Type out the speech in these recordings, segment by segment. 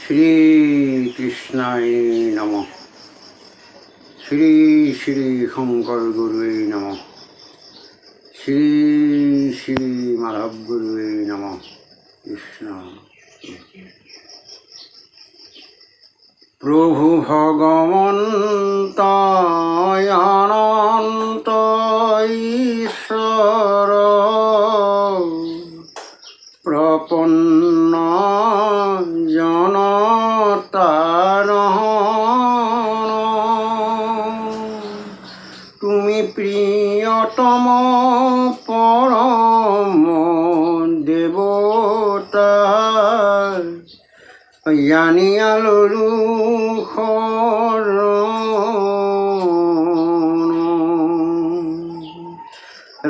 শ্রীকৃষ্ণায় নমঃ। শ্রী শ্রী শঙ্কর গুরুয়ে নমঃ। শ্রী শ্রী মাধব গুরুয়ে নমঃ। কৃষ্ণ প্রভু ভগবন্ত অনন্ত ঈশ্বর প্রপন্ন জনতার তুমি প্রিয়তম পরম দেবতা জানিয়া ললু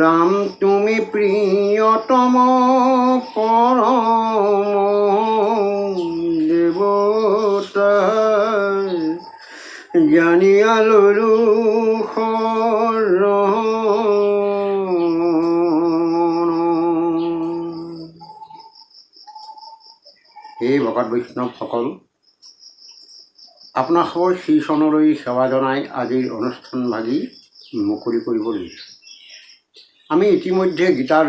রাম তুমি প্রিয়তম পরম দেবতা জানিয়া ললু হে ভকত বৈষ্ণৱসকল, আপোনাৰ সবৰ শ্ৰীচৰণলৈ সেৱা জনাই আজিৰ অনুষ্ঠানভাগি মুকলি কৰিব লৈছোঁ। আমি ইতিমধ্যে গীতাৰ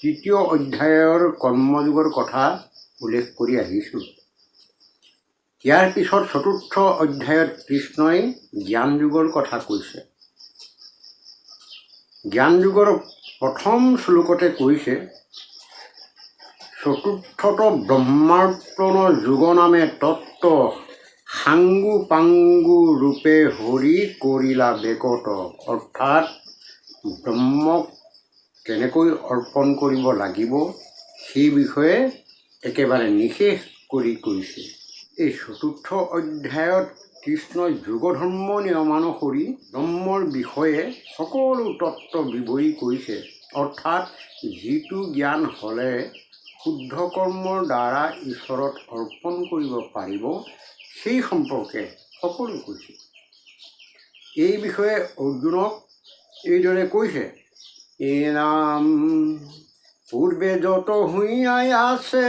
৩য় অধ্যায়ৰ কৰ্মযোগৰ কথা উল্লেখ কৰি আহিছোঁ। ইয়াৰ পিছত ৪ৰ্থ অধ্যায়ত কৃষ্ণই জ্ঞানযোগৰ কথা কৈছে। জ্ঞানযোগৰ প্ৰথম শ্লোকতে কৈছে, চতুৰ্থত ব্ৰহ্মাৰ্পণ যোগ নামে তত্ত্ব সাংগু পাংগু ৰূপে হৰি কৰিলা বেকত। অৰ্থাৎ ব্ৰহ্মক কেনেকৈ অৰ্পণ কৰিব লাগিব সেই বিষয়ে একেবাৰে নিশেষ কৰি কৈছে। এই ৪ৰ্থ অধ্যায়ত কৃষ্ণই যোগধৰ্ম নিয়মানুসৰি ব্ৰহ্মৰ বিষয়ে সকলো তত্ত্ব বিৱৰি কৈছে। অৰ্থাৎ যিটো জ্ঞান হ'লে শুদ্ধ কৰ্মৰ দ্বাৰা ঈশ্বৰত অৰ্পণ কৰিব পাৰিব সেই সম্পৰ্কে সকলো কৈছে। এই বিষয়ে অৰ্জুনক এইদৰে কৈছে, ৰাম পূৰ্বে যত হুঁয়াই আছে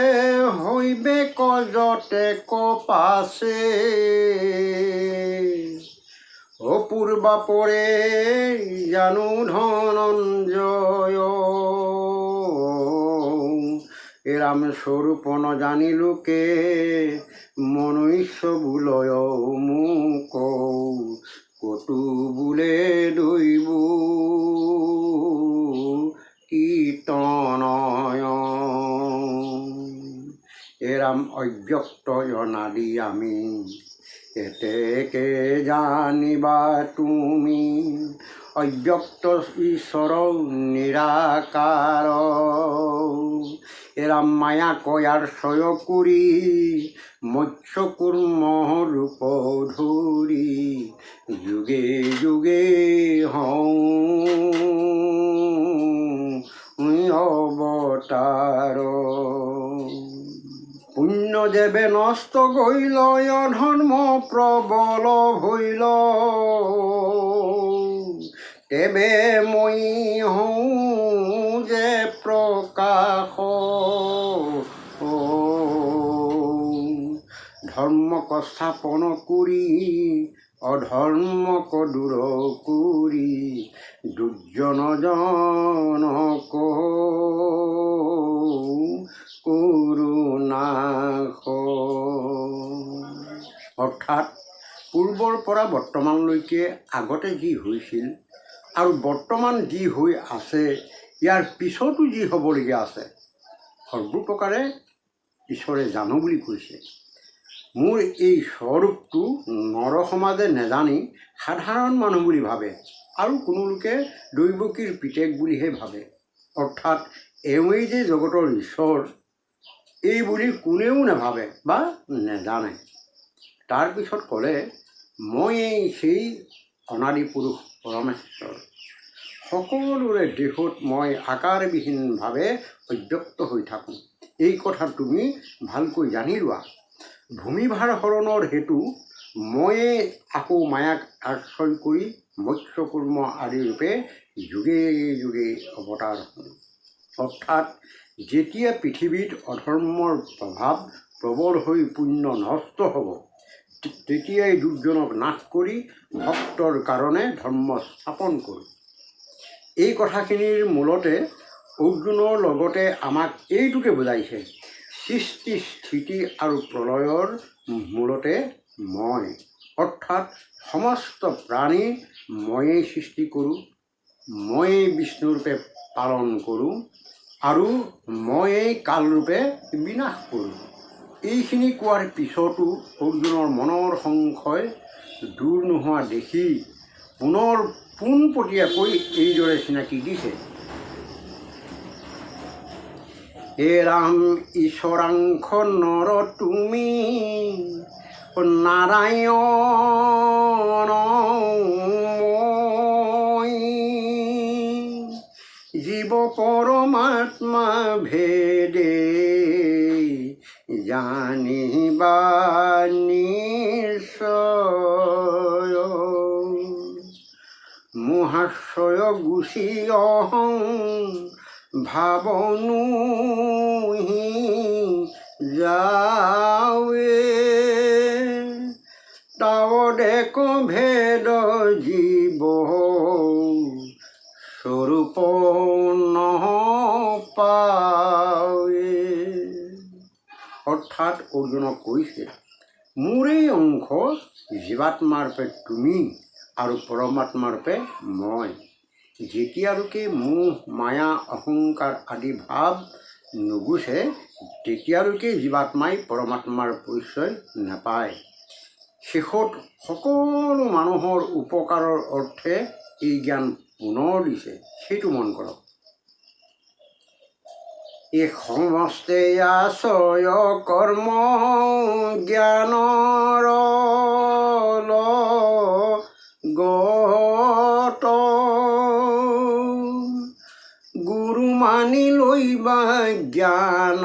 হৈবে কজতে কপাছে অপূৰ্বা পৰে জানো ধনঞ্জয়। ৰাম স্বৰূপ নজানি লোকে মনুষ্য বোলয় মোক কতো বোলে দৈব কীৰ্তনয়। ৰাম অব্যক্ত জনাদি আমি এতেকে জানিবা তুমি অব্যক্ত ঈশ্বৰ নিৰাকাৰ। ৰাম মায়া কয়াৰ ছয় কৰি মৎস্য কুৰ্ম ৰূপ ধৰি যুগে যুগে হওঁ অৱতাৰ। পুণ্য যেবে নষ্ট গৈল ধৰ্ম প্ৰবল হৈল তেবে মই হওঁ যে প্ৰকাশ। ধৰ্মক স্থাপন কৰি অধৰ্মক দূৰ কৰি দুৰ্জন জনক কৰোনাশ। অৰ্থাৎ পূৰ্বৰ পৰা বৰ্তমানলৈকে আগতে যি হৈছিল আৰু বৰ্তমান যি হৈ আছে, ইয়াৰ পিছতো যি হ'বলগীয়া আছে, সৰ্বপ্ৰকাৰে ঈশ্বৰে জানো বুলি কৈছে। মোৰ এই স্বৰূপটো নৰসমাজে নেজানি সাধাৰণ মানুহ বুলি ভাবে আৰু কোনো লোকে দৈৱকীৰ পিতেক বুলিহে ভাবে। অৰ্থাৎ এওঁৱেই যে জগতৰ ঈশ্বৰ এই বুলি কোনেও নাভাবে বা নেজানে। তাৰপিছত ক'লে, মই সেই অনাদি পুৰুষ পৰমেশ্বৰ, সকলোৰে দেহত মই আকাৰবিহীনভাৱে অব্যক্ত হৈ থাকোঁ। এই কথা তুমি ভালকৈ জানি লোৱা। ভূমিভাৰ হৰণৰ হেতু ময়ে আকৌ মায়াক আশ্ৰয় কৰি মৎস্যকুৰ্ম আদি ৰূপে যুগে যুগে অৱতাৰ হওঁ। অৰ্থাৎ যেতিয়া পৃথিৱীত অধৰ্মৰ প্ৰভাৱ প্ৰবল হৈ পুণ্য নষ্ট হ'ব। তেতিয়াই দুৰ্জনক নাশ কৰি ভক্তৰ কাৰণে ধৰ্ম স্থাপন কৰোঁ। এই কথাখিনিৰ মূলতে অৰ্জুনৰ লগতে আমাক এইটোকে বুজাইছে, সৃষ্টি স্থিতি আৰু প্ৰলয়ৰ মূলতে মই, অৰ্থাৎ সমস্ত প্ৰাণী ময়েই সৃষ্টি কৰোঁ, ময়েই বিষ্ণুৰূপে পালন কৰোঁ আৰু ময়েই কালৰূপে বিনাশ কৰোঁ। এইখিনি কোৱাৰ পিছতো অৰ্জুনৰ মনৰ সংশয় দূৰ নোহোৱা দেখি পুনৰ পোনপটীয়াকৈ এইদৰে চিনাকি দিছে, হে ৰাম ঈশ্বৰাংশ নৰ তুমি নাৰায়ণ জীৱ পৰমাত্মা ভেদে জানিবা নিশ্চয় মহাশয় গুচি অহং ভাৱনুহি যাৱে তাৱদেক ভেদ জীৱ স্বৰূপ নপাৱে। অৰ্থাৎ অৰ্জুনক কৈছে, মোৰেই অংশ জীৱাত্মাৰূপে তুমি আৰু পৰমাত্মাৰূপে মই। যেতিয়ালৈকে মোহ মায়া অহংকাৰ আদি ভাৱ নুগুচে তেতিয়ালৈকে জীৱাত্মাই পৰমাত্মাৰ পৰিচয় নাপায়। শেষত সকলো মানুহৰ উপকাৰৰ অৰ্থে এই জ্ঞান পুনৰ দিছে, সেইটো মন কৰক। এই সমস্তে আশ্ৰয় কৰ্ম জ্ঞানৰ গত গুৰু মানি লৈবা জ্ঞান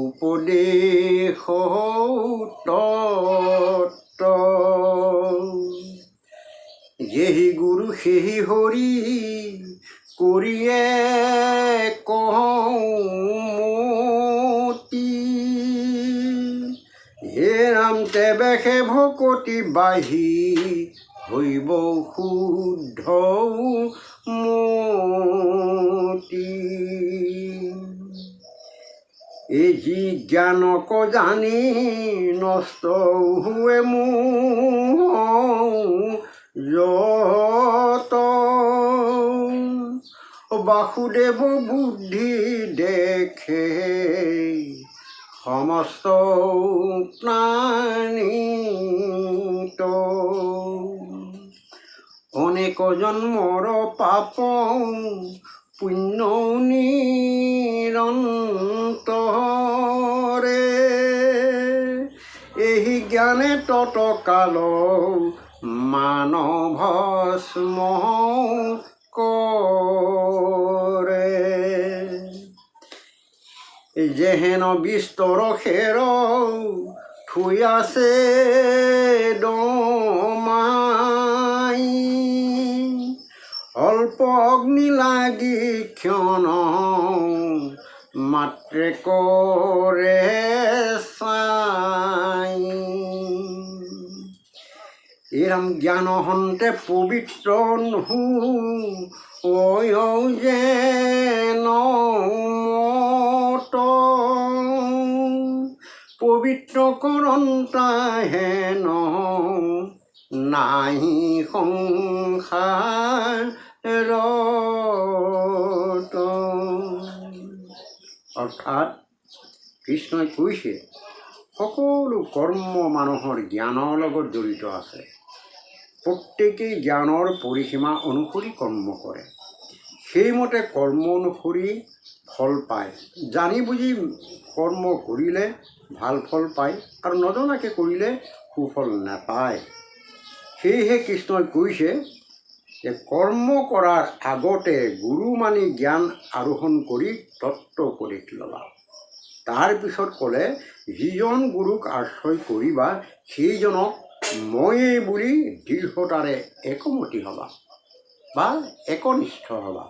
উপদেশ তত্ত্ব যেহি গুৰু সেহি হৰি কৰিয়ে কমতি হে ৰাম তেবেশে ভকতি বাহি হৈব শুদ্ধ মতি। এই যি জ্ঞানক জানি নষ্ট হুৱে মোহ যত বাসুদেৱ বুদ্ধি দেখে সমস্ত প্ৰাণীত অনেক জন্মৰ পাপ পুণ্য নিৰন্তৰে এই জ্ঞানে তৎকাল মানৱ স্ম কৰে যেহেন বিস্তৰ খেৰ থৈ আছে দমাই অল্প অগ্নি লাগি ক্ষণ মাত্ৰে কৰে ছাই। এৰম জ্ঞান হন্তে পবিত্ৰ নহু যেন মত পবিত্ৰ কৰন্তা হেন নাহি সংসাৰ। অৰ্থাৎ কৃষ্ণই কৈছে সকলো কৰ্ম মানুহৰ জ্ঞানৰ লগত জড়িত আছে। প্ৰত্যেকেই জ্ঞানৰ পৰিসীমা অনুসৰি কৰ্ম কৰে, সেইমতে কৰ্ম অনুসৰি ফল পায়। জানি বুজি কৰ্ম কৰিলে ভাল ফল পায় আৰু নজনাকৈ কৰিলে সুফল নাপায়। সেয়েহে কৃষ্ণই কৈছে যে কৰ্ম কৰাৰ আগতে গুৰু মানি জ্ঞান আৰোহণ কৰি তত্ত্ব উপদেশ ল'বা। তাৰ পিছত ক'লে যিজন গুৰুক আশ্ৰয় কৰিবা সেইজনক ময়েই বুলি দৃঢ়তাৰে একমতি হ'বা বা একনিষ্ঠ হ'বা।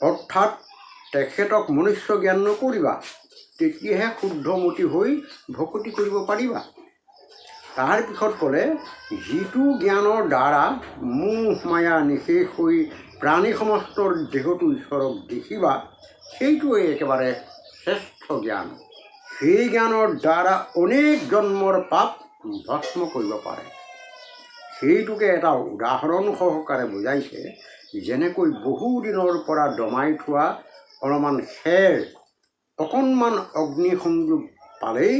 অৰ্থাৎ তেখেতক মনুষ্য জ্ঞান নকৰিবা, তেতিয়াহে শুদ্ধমতি হৈ ভকতি কৰিব পাৰিবা। তাৰ পিছত ক'লে, যিটো জ্ঞানৰ দ্বাৰা মোহ মায়া নিশেষ হৈ প্ৰাণী সমস্তৰ দেহতো ঈশ্বৰক দেখিবা, সেইটোৱে একেবাৰে শ্ৰেষ্ঠ জ্ঞান। সেই জ্ঞানৰ দ্বাৰা অনেক জন্মৰ পাপ ভস্ম কৰিব পাৰে। সেইটোকে এটা উদাহৰণ সহকাৰে বুজাইছে। যেনেকৈ বহুদিনৰ পৰা দমাই থোৱা অলপমান খেৰ অকণমান অগ্নি সংযোগ পালেই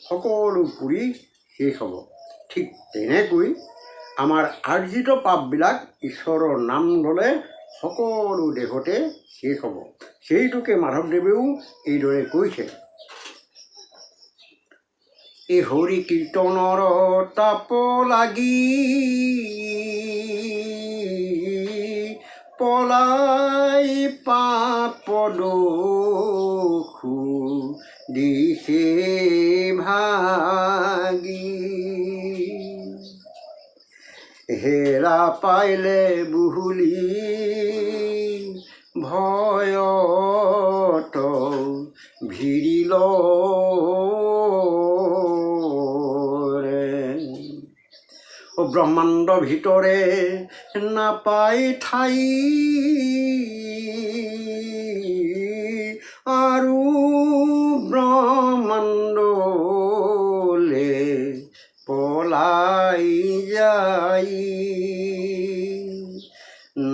সকলো পুৰি শেষ হ'ব। ঠিক তেনেকৈ আমাৰ আৰ্জিত পাপবিলাক ঈশ্বৰৰ নাম ল'লে সকলো দেহতে শেষ হ'ব। সেইটোকে মাধৱদেৱেও এইদৰে কৈছে, এই হৰি কীৰ্তনৰ তাপ লাগি পলাই পাপ দোষো দিছে ভাগি, হেৰা পাইলে বুহুলি ভয়ত ভিৰিল ব্ৰহ্মাণ্ড ভিতৰে নাপাই ঠাই, আৰু ব্ৰহ্মাণ্ডলে পলাই যাই,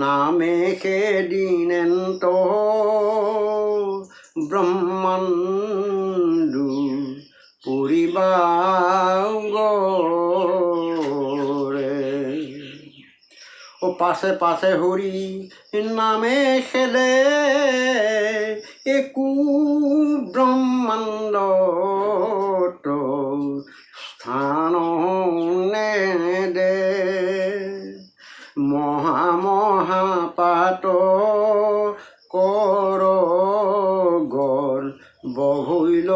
নামে সেদিনেন্ত ব্ৰহ্মাণ্ডু পৰিবা পাছে পাছে হৰি নামে খেলে, একো ব্ৰহ্মাণ্ডত স্থান নেদে, মহা মহা পাত কৰ গৰ বভৈল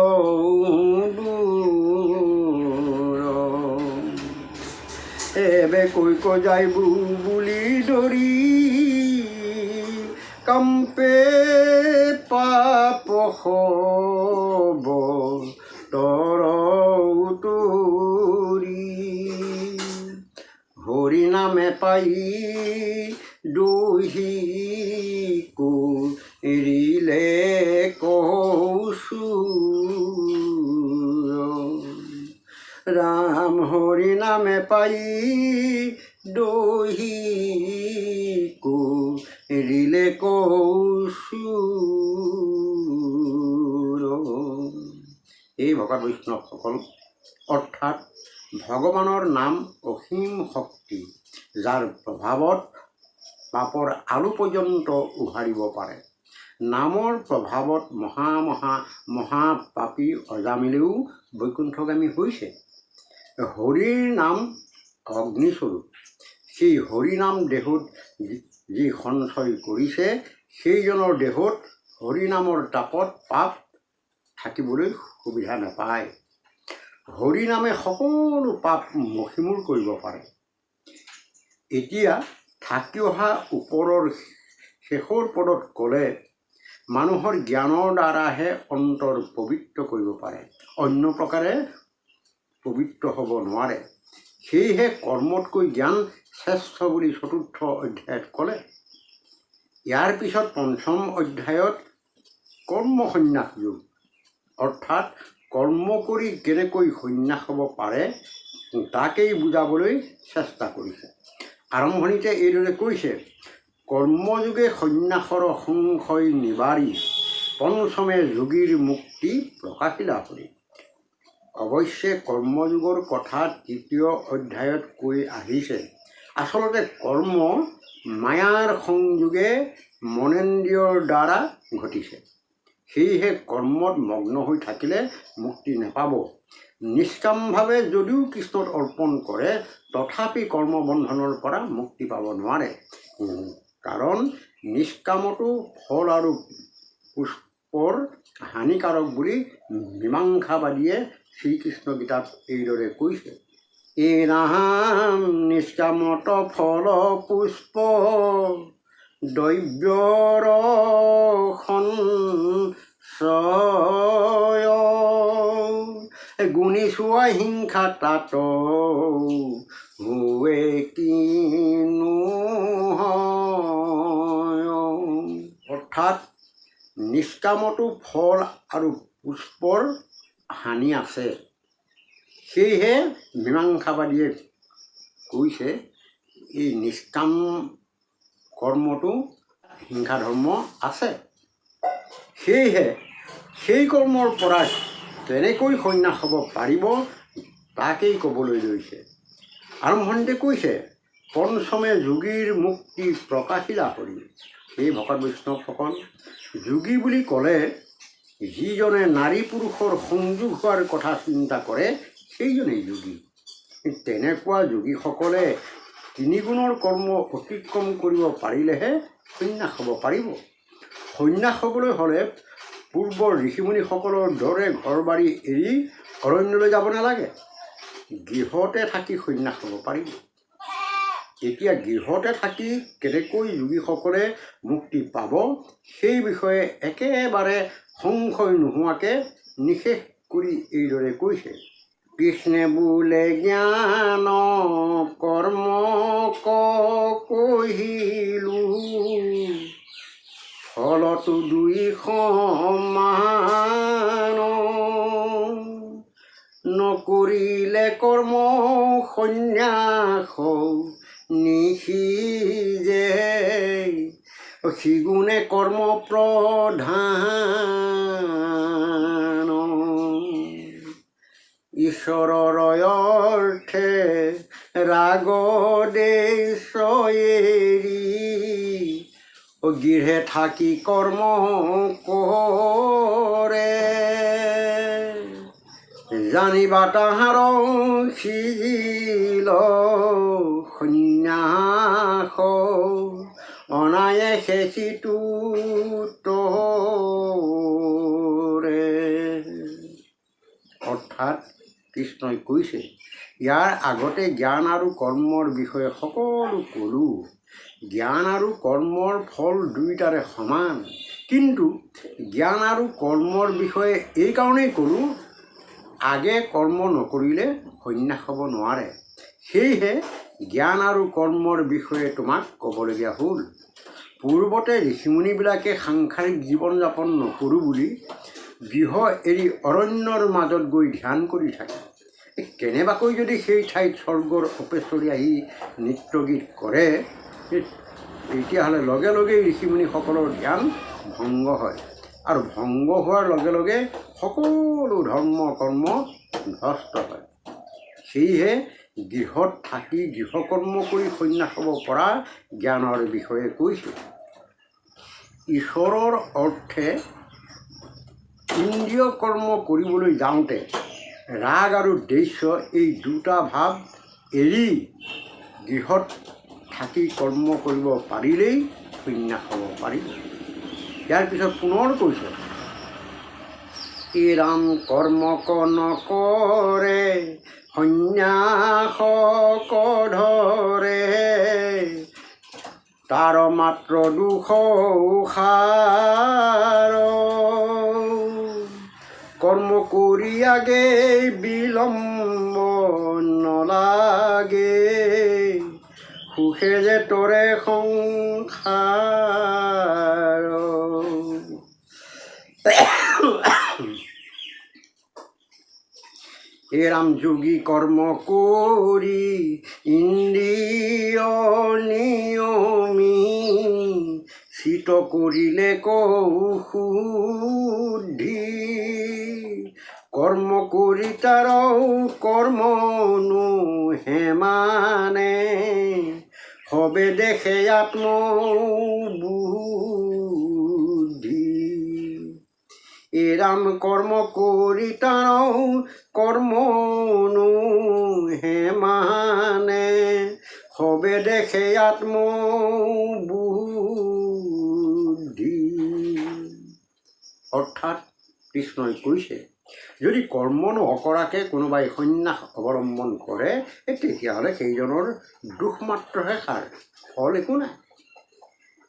এবে কৈ যাইবু বুলি ধৰি, কাম্পে পাপ হব তৰ উতৰি, হৰি নামে পাই দহিকো এৰিলে কৌশো, ৰাম হৰি নামে পাই দহিকো এৰিলে কৌশোৰ। এই ভকত বৈষ্ণৱসকল, অৰ্থাৎ ভগৱানৰ নাম অসীম শক্তি, যাৰ প্ৰভাৱত পাপৰ আলু পৰ্যন্ত উঘাৰিব পাৰে। নামৰ প্ৰভাৱত মহাপাপী অজামিলেও বৈকুণ্ঠগামী হৈছে। হৰিৰ নাম অগ্নিস্বৰূপ। সেই হৰিনাম দেহত যি সঞ্চয় কৰিছে, সেইজনৰ দেহত হৰিনামৰ তাপত পাপ থাকিবলৈ সুবিধা নাপায়। হৰিনামে সকলো পাপ মষিমূৰ কৰিব পাৰে। এতিয়া থাকি অহা ওপৰৰ শেষৰ পদত ক'লে, মানুহৰ জ্ঞানৰ দ্বাৰাহে অন্তৰ পবিত্ৰ কৰিব পাৰে, অন্য প্ৰকাৰে পবিত্ৰ হ'ব নোৱাৰে। সেয়েহে কৰ্মতকৈ জ্ঞান শ্ৰেষ্ঠ বুলি ৪ৰ্থ অধ্যায়ত ক'লে। ইয়াৰ পিছত ৫ম অধ্যায়ত কৰ্ম সন্ন্যাস যোগ, অৰ্থাৎ কৰ্ম কৰি কেনেকৈ সন্ন্যাস হ'ব পাৰে তাকেই বুজাবলৈ চেষ্টা কৰিছে। আৰম্ভণিতে এইদৰে কৈছে, কৰ্মযোগে সন্ন্যাসৰ সংশয় নিবাৰি, পঞ্চমে যোগীৰ মুক্তি প্ৰকাশিলা কৰি। অৱশ্যে কৰ্মযোগৰ কথা ৩য় অধ্যায়ত কৈ আহিছে। আচলতে কৰ্ম মায়াৰ সংযোগে মনেন্দ্ৰিয়ৰ দ্বাৰা ঘটিছে। সেয়েহে কৰ্মত মগ্ন হৈ থাকিলে মুক্তি নাপাব। নিষ্কামভাৱে যদিও কৃষ্ণত অৰ্পণ কৰে, তথাপি কৰ্মবন্ধনৰ পৰা মুক্তি পাব নোৱাৰে। কাৰণ নিষ্কামতো ফল আৰু পুষ্পৰ হানিকাৰক বুলি মীমাংসাবাদীয়ে শ্ৰীকৃষ্ণ গীতাত এইদৰে কৈছে, এই নাম নিষ্কামত ফল পুষ্প দ্ৰব্যৰ চয় গুণি চোৱা হিংসা তাত হুৱে কিনো হয়। অৰ্থাৎ নিষ্কামতো ফল আৰু পুষ্পৰ হানি আছে। সেয়েহে মীমাংসাবাদীয়ে কৈছে এই নিষ্কাম কৰ্মটো হিংসা ধৰ্ম আছে। সেয়েহে সেই কৰ্মৰ পৰা কেনেকৈ সন্ন্যাস হ'ব পাৰিব তাকেই ক'বলৈ লৈছে। আৰম্ভণিতে কৈছে পঞ্চমে যোগীৰ মুক্তি প্ৰকাশিলা কৰি। সেই ভকত বৈষ্ণৱসকল যোগী বুলি ক'লে যিজনে নাৰী পুৰুষৰ সংযোগ হোৱাৰ কথা চিন্তা কৰে সেইজনেই যোগী। তেনেকুৱা যোগীসকলে তিনিগুণৰ কৰ্ম অতিক্ৰম কৰিব পাৰিলেহে সন্ন্যাস হ'ব পাৰিব। সন্ন্যাস হ'বলৈ হ'লে পূৰ্বৰ ঋষিমুনিসকলৰ দৰে ঘৰ বাৰী এৰি অৰণ্যলৈ যাব নালাগে, গৃহতে থাকি সন্ন্যাস হ'ব পাৰিব। এতিয়া গৃহতে থাকি কেনেকৈ যোগীসকলে মুক্তি পাব সেই বিষয়ে একেবাৰে সংশয় নোহোৱাকৈ নিষেধ কৰি এইদৰে কৈছে। কৃষ্ণে বোলে জ্ঞান কৰ্ম কহিলো, ফলতো দুই সমান। নকৰিলে কৰ্ম সন্ন্যাস নিসিজে, সিগুণে কৰ্ম প্ৰধান। ঈশ্বৰৰ অৰ্থে ৰাগ দেশ এৰি, গৃহে থাকি কৰ্ম কৰে। জানিবা তাহাৰ সিজিল সন্ন্যাস, অনায়ে সেচিটো তৰে। অৰ্থাৎ কৃষ্ণই কৈছে ইয়াৰ আগতে জ্ঞান আৰু কৰ্মৰ বিষয়ে সকলো ক'লোঁ। জ্ঞান আৰু কৰ্মৰ ফল দুয়োটাৰে সমান, কিন্তু জ্ঞান আৰু কৰ্মৰ বিষয়ে এইকাৰণেই ক'লোঁ আগে কৰ্ম নকৰিলে সন্ন্যাস হ'ব নোৱাৰে। সেয়েহে জ্ঞান আৰু কৰ্মৰ বিষয়ে তোমাক ক'বলগীয়া হ'ল। পূৰ্বতে ঋষিমুনিবিলাকে সাংসাৰিক জীৱন যাপন নকৰোঁ বুলি গৃহ এৰি অৰণ্যৰ মাজত গৈ ধ্যান কৰি থাকে। কেনেবাকৈ যদি সেই ঠাইত স্বৰ্গৰ অপেশ্বৰী আহি নৃত্য গীত কৰে তেতিয়াহ'লে লগে লগেই ঋষিমুনিসকলৰ ধ্যান ভংগ হয়, আৰু ভংগ হোৱাৰ লগে লগে সকলো ধৰ্ম কৰ্ম ধ্বস্ত হয়। সেয়েহে গৃহত থাকি গৃহকৰ্ম কৰি সন্ন্যাস হ'ব পৰা জ্ঞানৰ বিষয়ে কৈছে। ঈশ্বৰৰ অৰ্থে ইন্দ্ৰিয় কৰ্ম কৰিবলৈ যাওঁতে ৰাগ আৰু দ্বেষ এই দুটা ভাৱ এৰি গৃহত থাকি কৰ্ম কৰিব পাৰিলেই সন্ন্যাস হ'ব পাৰিব। ইয়াৰ পিছত পুনৰ কৈছে ৰাম কৰ্ম নকৰে সন্ন্যাস ধৰে, তাৰ মাত্ৰ দুখ সাৰ। কৰ্ম কৰি আগে বিলম্ব নলাগে, সুখে যে তৰে সংসাৰ। ৰাম যোগী কৰ্ম কৰি ইন্দ্ৰিয় নিয়মি, চিত কৰিলে কৌশুদ্ধি। কৰ্ম কৰি তাৰ কৰ্ম নোহেমানে, সবে দেখে আত্মবুদ্ধি। ৰাম কৰ্ম কৰি তাৰ কৰ্ম নোহেমানে, সবে দেখে আত্মবুদ্ধি। অৰ্থাৎ কৃষ্ণই কৈছে যদি কৰ্ম নকৰাকৈ কোনোবাই সন্ন্যাস অৱলম্বন কৰে তেতিয়াহ'লে সেইজনৰ দুখ মাত্ৰহে সাৰ, ফল একো নাই।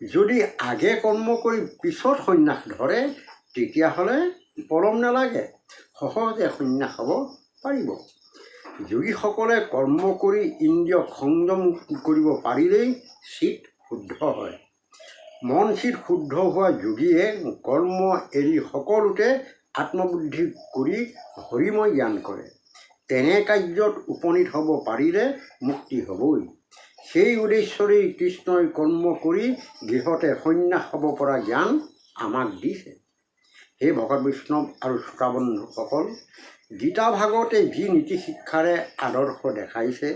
যদি আগে কৰ্ম কৰি পিছত সন্ন্যাস ধৰে তেতিয়াহ'লে পলম নালাগে, সহজে সন্ন্যাস হ'ব পাৰিব। যোগীসকলে কৰ্ম কৰি ইন্দ্ৰিয়ক সংযম কৰিব পাৰিলেই চিত শুদ্ধ হয়। মন চিত শুদ্ধ হোৱা যোগীয়ে কৰ্ম এৰি সকলোতে আত্মবুদ্ধি কৰি হৰিময় জ্ঞান কৰে। তেনে কাৰ্যত উপনীত হ'ব পাৰিলে মুক্তি হ'বই। সেই উদ্দেশ্যৰেই কৃষ্ণই কৰ্ম কৰি গৃহতে সন্ন্যাস হ'ব পৰা জ্ঞান আমাক দিছে। হে ভকত বৈষ্ণৱ আৰু শ্ৰোতাবন্ধুসকল, গীতা ভাগৱতে যি নীতি শিক্ষাৰে আদৰ্শ দেখাইছে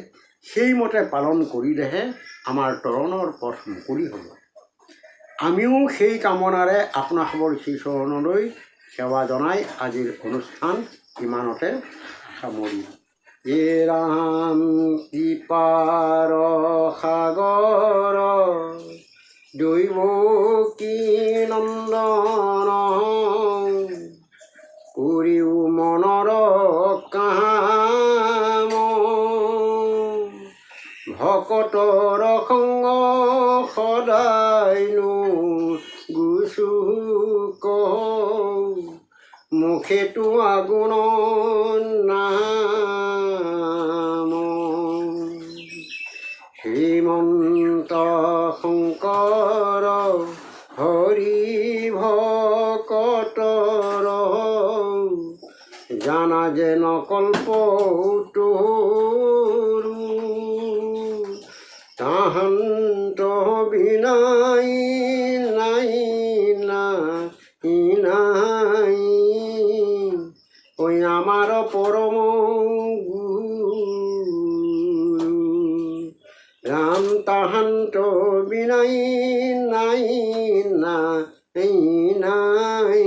সেইমতে পালন কৰিলেহে আমাৰ তৰণৰ পথ মুকলি হ'ব। আমিও সেই কামনাৰে আপোনাসৱৰ শ্ৰীচৰণলৈ সেৱা জনাই আজিৰ অনুষ্ঠান ইমানতে সামৰিম। হে ৰাম কৃপাৰ সাগৰ দৈৱকী নন্দন, কৰিও মনৰ কাম ভকতৰ সংগ সদায়নো গুচুক, মুখেতো আগুণ নাম। শ্ৰীমন্ত শংকৰ হৰি ভকতৰ, জানা যেন কল্পতৰু, তাহান্ত বিনাই নাই নাই, ওই আমাৰ পৰম গুৰু, ৰাম তাহান্ত বিনাই নাই নাই নাই।